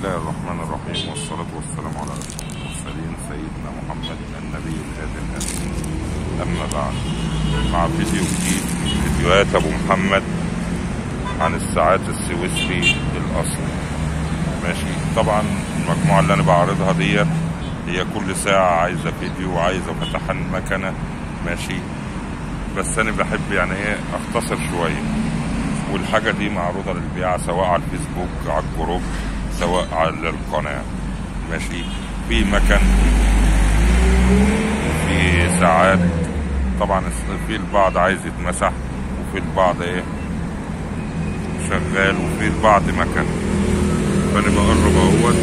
الله الرحمن الرحيم، والصلاة والسلام على أشرف المرسلين سيدنا محمد النبي الهادي الأمين. أما بعد، مع فيديو جديد من فيديوهات أبو محمد عن الساعات السويسري الأصلي. ماشي، طبعا المجموعة اللي أنا بعرضها ديت هي كل ساعة عايزة فيديو وعايزة فتح المكنة. ماشي، بس أنا بحب يعني إيه أختصر شوية. والحاجة دي معروضة للبيع سواء على الفيسبوك، على الجروب، سواء على القناة. ماشي، في مكن، في ساعات. طبعا في البعض عايز يتمسح، وفي البعض ايه شغال، وفي البعض مكن. فانا بقرب اهوت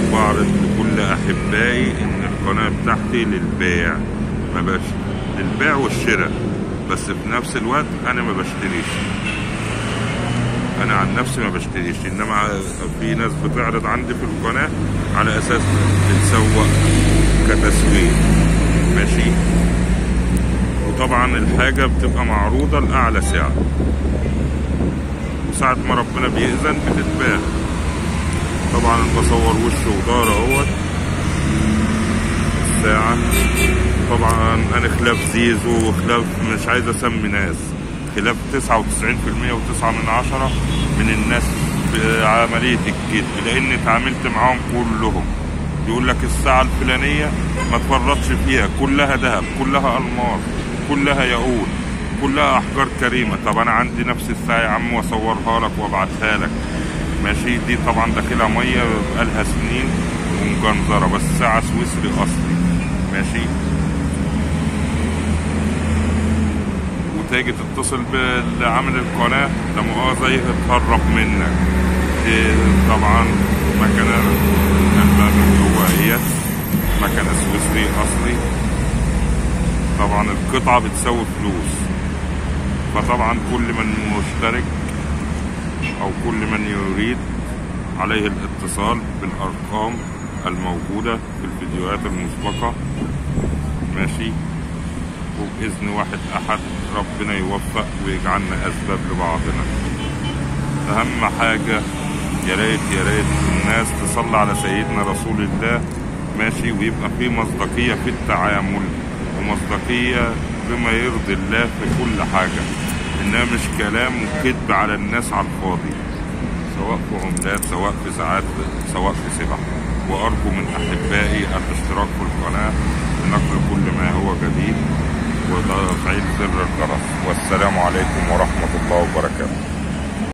وبعرض لكل احبائي ان القناة بتاعتي للبيع، ما بش للبيع والشراء، بس في نفس الوقت انا ما بشتريش. انا عن نفسي ما بشتريش، انما في ناس بتعرض عندي في القناة على اساس تتسوق كتسويق. ماشي، وطبعا الحاجة بتبقى معروضة لأعلى سعر، وساعة ما ربنا بيأذن بتتباع. طبعا بصور وش وظهر اهوت الساعة. طبعا انا خلاف زيزو وخلاف، مش عايز اسمي ناس، خلاف 99% و9 من الناس بعملية الكذب، لأني اتعاملت معاهم كلهم. يقول لك الساعة الفلانية ما تفرطش فيها، كلها ذهب، كلها ألماس، كلها ياقوت، كلها أحجار كريمة. طب أنا عندي نفس الساعة يا عم وأصورها لك وأبعتها لك. ماشي، دي طبعا داخلها مية بقالها سنين ومجنزرة، بس ساعة سويسري أصلي. ماشي، تيجي تتصل بالعامل القناة ده مؤاخذة يتهرب منك. طبعا مكنة هي مكنة سويسري أصلي. طبعا القطعة بتساوي فلوس، فطبعا كل من مشترك أو كل من يريد عليه الاتصال بالأرقام الموجودة في الفيديوهات المسبقة. ماشي، وبإذن واحد أحد ربنا يوفق ويجعلنا أسباب لبعضنا. أهم حاجة يا ريت الناس تصلي على سيدنا رسول الله. ماشي، ويبقى في مصداقية في التعامل، ومصداقية بما يرضي الله في كل حاجة، إنها مش كلام وكذب على الناس على الفاضي، سواء في عملات، سواء في ساعات، سواء في سبح. وأرجو من أحبائي الاشتراك في القناة لنقل كل ما هو جديد، وتفعيل زر الجرس. والسلام عليكم ورحمة الله وبركاته.